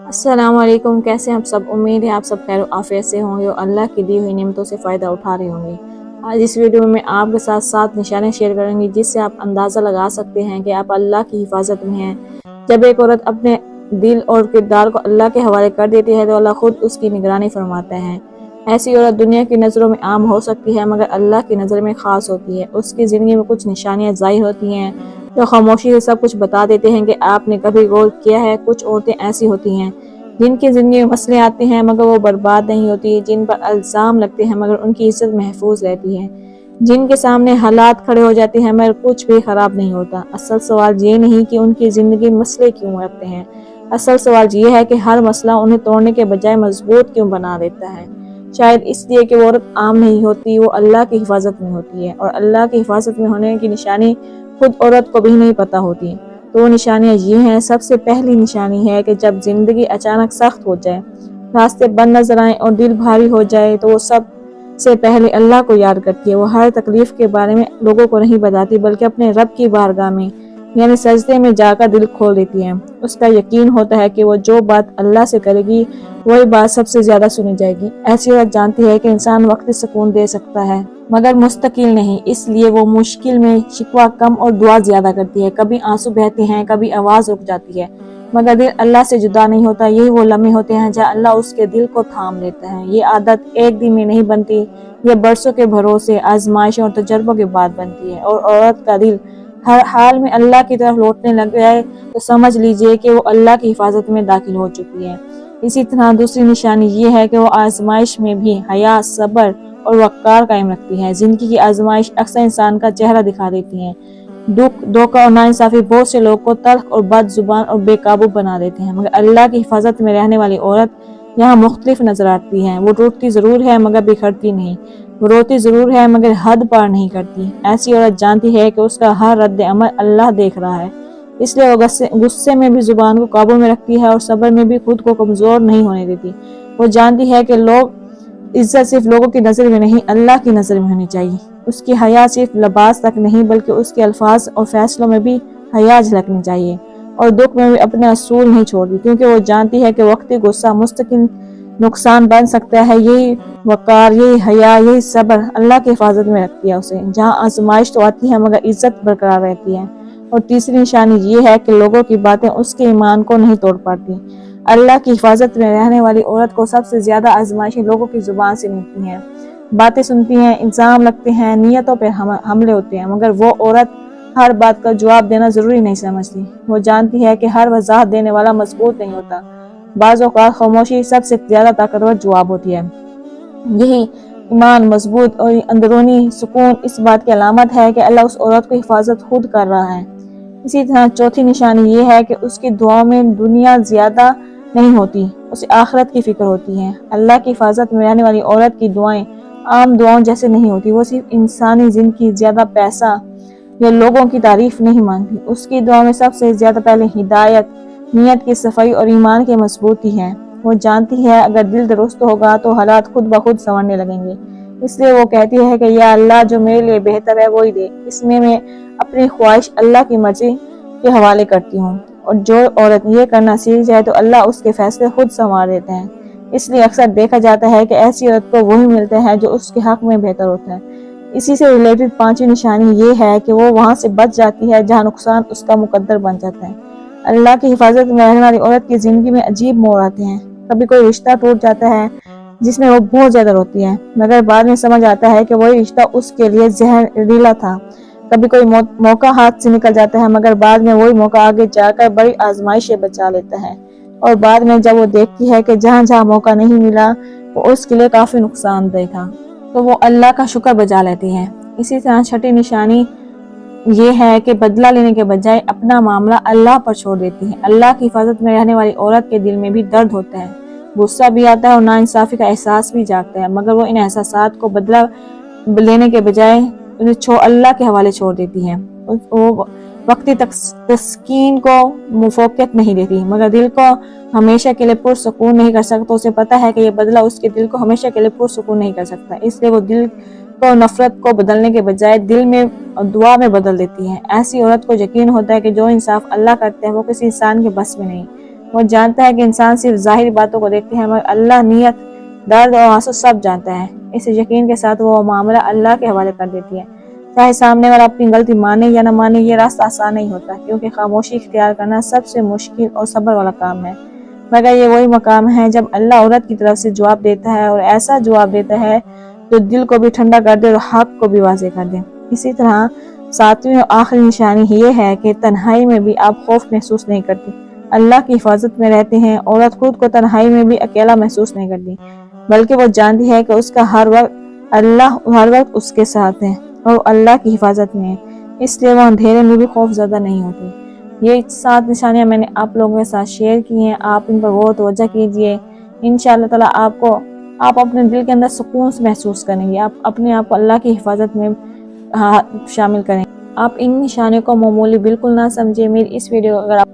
السلام علیکم، کیسے ہیں آپ سب؟ امید ہے آپ سب خیر و عافیت سے ہوں گے اور اللہ کی دی ہوئی نعمتوں سے فائدہ اٹھا رہے ہوں گے۔ آج اس ویڈیو میں آپ کے ساتھ 7 نشانیں شیئر کریں گی جس سے آپ اندازہ لگا سکتے ہیں کہ آپ اللہ کی حفاظت میں ہیں۔ جب ایک عورت اپنے دل اور کردار کو اللہ کے حوالے کر دیتی ہے تو اللہ خود اس کی نگرانی فرماتا ہے۔ ایسی عورت دنیا کی نظروں میں عام ہو سکتی ہے مگر اللہ کی نظر میں خاص ہوتی ہے۔ اس کی زندگی میں کچھ نشانیاں ظاہر ہوتی ہیں جو خاموشی سے سب کچھ بتا دیتے ہیں کہ آپ نے کبھی غور کیا ہے۔ کچھ عورتیں ایسی ہوتی ہیں جن کی زندگی میں مسئلے آتے ہیں مگر وہ برباد نہیں ہوتی، جن پر الزام لگتے ہیں مگر ان کی عزت محفوظ رہتی ہے، جن کے سامنے حالات کھڑے ہو جاتے ہیں مگر کچھ بھی خراب نہیں ہوتا۔ اصل سوال یہ نہیں کہ ان کی زندگی میں مسئلے کیوں آتے ہیں، اصل سوال یہ ہے کہ ہر مسئلہ انہیں توڑنے کے بجائے مضبوط کیوں بنا دیتا ہے۔ شاید اس لیے کہ وہ عورت عام نہیں ہوتی، وہ اللہ کی حفاظت میں ہوتی ہے، اور اللہ کی حفاظت میں ہونے کی نشانی خود عورت کو بھی نہیں پتہ ہوتی۔ تو وہ نشانیاں یہ ہیں۔ سب سے پہلی نشانی ہے کہ جب زندگی اچانک سخت ہو جائے، راستے بند نظر آئیں اور دل بھاری ہو جائے تو وہ سب سے پہلے اللہ کو یاد کرتی ہے۔ وہ ہر تکلیف کے بارے میں لوگوں کو نہیں بتاتی بلکہ اپنے رب کی بارگاہ میں یعنی سجدے میں جا کر دل کھول دیتی ہے۔ اس کا یقین ہوتا ہے کہ وہ جو بات اللہ سے کرے گی وہی بات سب سے زیادہ سنی جائے گی۔ ایسی عورت جانتی ہے کہ انسان وقتی سکون دے سکتا ہے مگر مستقل نہیں، اس لیے وہ مشکل میں شکوہ کم اور دعا زیادہ کرتی ہے۔ کبھی آنسو بہتے ہیں، کبھی آواز رک جاتی ہے مگر دل اللہ سے جدا نہیں ہوتا۔ یہی وہ لمحے ہوتے ہیں جہاں اللہ اس کے دل کو تھام لیتا ہے۔ یہ عادت ایک دن میں نہیں بنتی، یہ برسوں کے بھروسے، آزمائشوں اور تجربوں کے بعد بنتی ہے۔ اور عورت کا دل ہر حال میں اللہ کی طرف لوٹنے لگ جائے تو سمجھ لیجئے کہ وہ اللہ کی حفاظت میں داخل ہو چکی ہے۔ اسی طرح دوسری نشانی یہ ہے کہ وہ آزمائش میں بھی حیا، صبر اور وقار قائم رکھتی ہے۔ زندگی کی آزمائش اکثر انسان کا چہرہ دکھا دیتی ہے۔ دکھ، دھوکہ اور ناانصافی بہت سے لوگوں کو تلخ اور بد زبان اور بے قابو بنا دیتے ہیں مگر اللہ کی حفاظت میں رہنے والی عورت یہاں مختلف نظر آتی ہے۔ وہ ٹوٹتی ضرور ہے مگر بکھرتی نہیں، وہ روتی ضرور ہے مگر حد پار نہیں کرتی۔ ایسی عورت جانتی ہے کہ اس کا ہر رد عمل اللہ دیکھ رہا ہے، اس لیے وہ غصے میں بھی زبان کو قابو میں رکھتی ہے اور صبر میں بھی خود کو کمزور نہیں ہونے دیتی۔ وہ جانتی ہے کہ عزت صرف لوگوں کی نظر میں نہیں اللہ کی نظر میں ہونی چاہیے۔ اس کی حیا صرف لباس تک نہیں بلکہ اس کے الفاظ اور فیصلوں میں بھی حیا جھلکنی چاہیے، اور دکھ میں بھی اپنے اصول نہیں چھوڑتی کیونکہ وہ جانتی ہے کہ وقتی غصہ مستقل نقصان بن سکتا ہے۔ یہی وقار، یہی حیا، یہی صبر اللہ کی حفاظت میں رکھتی ہے اسے، جہاں آزمائش تو آتی ہے مگر عزت برقرار رہتی ہے۔ اور تیسری نشانی یہ ہے کہ لوگوں کی باتیں اس کے ایمان کو نہیں توڑ پاتی۔ اللہ کی حفاظت میں رہنے والی عورت کو سب سے زیادہ آزمائشیں لوگوں کی زبان سے ملتی ہیں، باتیں سنتی ہیں، الزام لگتے ہیں، نیتوں پہ حملے ہوتے ہیں مگر وہ عورت ہر بات کا جواب دینا ضروری نہیں سمجھتی۔ وہ جانتی ہے کہ ہر وضاحت دینے والا مضبوط نہیں ہوتا، بعض اوقات خاموشی سب سے زیادہ طاقتور جواب ہوتی ہے۔ یہی ایمان، مضبوط اور اندرونی سکون اس بات کی علامت ہے کہ اللہ اس عورت کو حفاظت خود کر رہا ہے۔ اسی طرح چوتھی نشانی یہ ہے کہ اس کی دعاؤں میں دنیا زیادہ نہیں ہوتی، اسے آخرت کی فکر ہوتی ہے۔ اللہ کی حفاظت میں رہنے والی عورت کی دعائیں عام دعاؤں جیسے نہیں ہوتی، وہ صرف انسانی زندگی، زیادہ پیسہ یا لوگوں کی تعریف نہیں مانگتی۔ اس کی دعا میں سب سے زیادہ پہلے ہدایت، نیت کی صفائی اور ایمان کی مضبوطی ہے۔ وہ جانتی ہے اگر دل درست ہوگا تو حالات خود بخود سنورنے لگیں گے، اس لیے وہ کہتی ہے کہ یا اللہ جو میرے لیے بہتر ہے وہی دے۔ اس میں اپنی خواہش اللہ کی مرضی کے حوالے کرتی ہوں، اور جو عورت یہ کرنا سیکھ جائے تو اللہ اس کے فیصلے خود سنوار دیتے ہیں۔ اس لیے اکثر دیکھا جاتا ہے کہ ایسی عورت کو وہی ملتا ہے جو اس کے حق میں بہتر ہوتا ہے۔ اسی سے ریلیٹڈ پانچویں نشانی یہ ہے کہ وہ وہاں سے بچ جاتی ہے جہاں نقصان اس کا مقدر بن جاتا ہے۔ اللہ کی حفاظت میں رہنے والی عورت کی زندگی میں عجیب موڑ آتے ہیں۔ کبھی کوئی رشتہ ٹوٹ جاتا ہے جس میں وہ بہت زیادہ روتی ہے مگر بعد میں سمجھ آتا ہے کہ وہی رشتہ اس کے لیے زہریلا تھا۔ کبھی کوئی موقع ہاتھ سے نکل جاتا ہے مگر بعد میں وہی موقع آگے جا کر بڑی آزمائش سے بچا لیتا ہے، اور بعد میں جب وہ دیکھتی ہے کہ جہاں جہاں موقع نہیں ملا وہ اس کے لیے کافی نقصان دہ تھا تو وہ اللہ کا شکر بجا لیتی ہے۔ اسی طرح چھٹی نشانی یہ ہے کہ بدلہ لینے کے بجائے اپنا معاملہ اللہ پر چھوڑ دیتی ہے۔ اللہ کی حفاظت میں رہنے والی عورت کے دل میں بھی درد ہوتا ہے، غصہ بھی آتا ہے اور ناانصافی کا احساس بھی جاگتا ہے مگر وہ ان احساسات کو بدلہ لینے کے بجائے انہیں اللہ کے حوالے چھوڑ دیتی ہے۔ وہ وقتی تسکین کو موقعیت نہیں دیتی مگر دل کو ہمیشہ کے لیے پرسکون نہیں کر سکتا۔ اسے پتہ ہے کہ یہ بدلہ اس کے دل کو ہمیشہ کے لیے پرسکون نہیں کر سکتا، اس لیے وہ دل کو نفرت کو بدلنے کے بجائے دل میں دعا میں بدل دیتی ہے۔ ایسی عورت کو یقین ہوتا ہے کہ جو انصاف اللہ کرتا ہے وہ کسی انسان کے بس میں نہیں۔ وہ جانتا ہے کہ انسان صرف ظاہری باتوں کو دیکھتے ہیں، مگر اللہ نیت، درد اور آنسو سب جانتا ہے۔ اس یقین کے ساتھ وہ معاملہ اللہ کے حوالے کر دیتی ہے۔ چاہے سامنے والا اپنی غلطی مانے یا نہ مانے، یہ راستہ آسان نہیں ہوتا، کیونکہ خاموشی اختیار کرنا سب سے مشکل اور صبر والا کام ہے، مگر یہ وہی مقام ہے جب اللہ عورت کی طرف سے جواب دیتا ہے، اور ایسا جواب دیتا ہے جو دل کو بھی ٹھنڈا کر دے اور حق کو بھی واضح کر دے۔ اسی طرح ساتویں اور آخری نشانی یہ ہے کہ تنہائی میں بھی آپ خوف محسوس نہیں کرتی، اللہ کی حفاظت میں رہتے ہیں۔ عورت خود کو تنہائی میں بھی اکیلا محسوس نہیں کرتی، بلکہ وہ جانتی ہے کہ اس کا اللہ ہر وقت اس کے ساتھ ہے اور اللہ کی حفاظت میں ہے، اس لیے وہ اندھیرے میں بھی خوف زدہ نہیں ہوتی۔ یہ 7 نشانیاں میں نے آپ لوگوں کے ساتھ شیئر کی ہیں، آپ ان پر غور و توجہ کیجئے۔ انشاءاللہ تعالی آپ اپنے دل کے اندر سکون محسوس کریں گے، آپ اپنے آپ کو اللہ کی حفاظت میں شامل کریں۔ آپ ان نشانیوں کو معمولی بالکل نہ سمجھیں۔ میری اس ویڈیو اگر آپ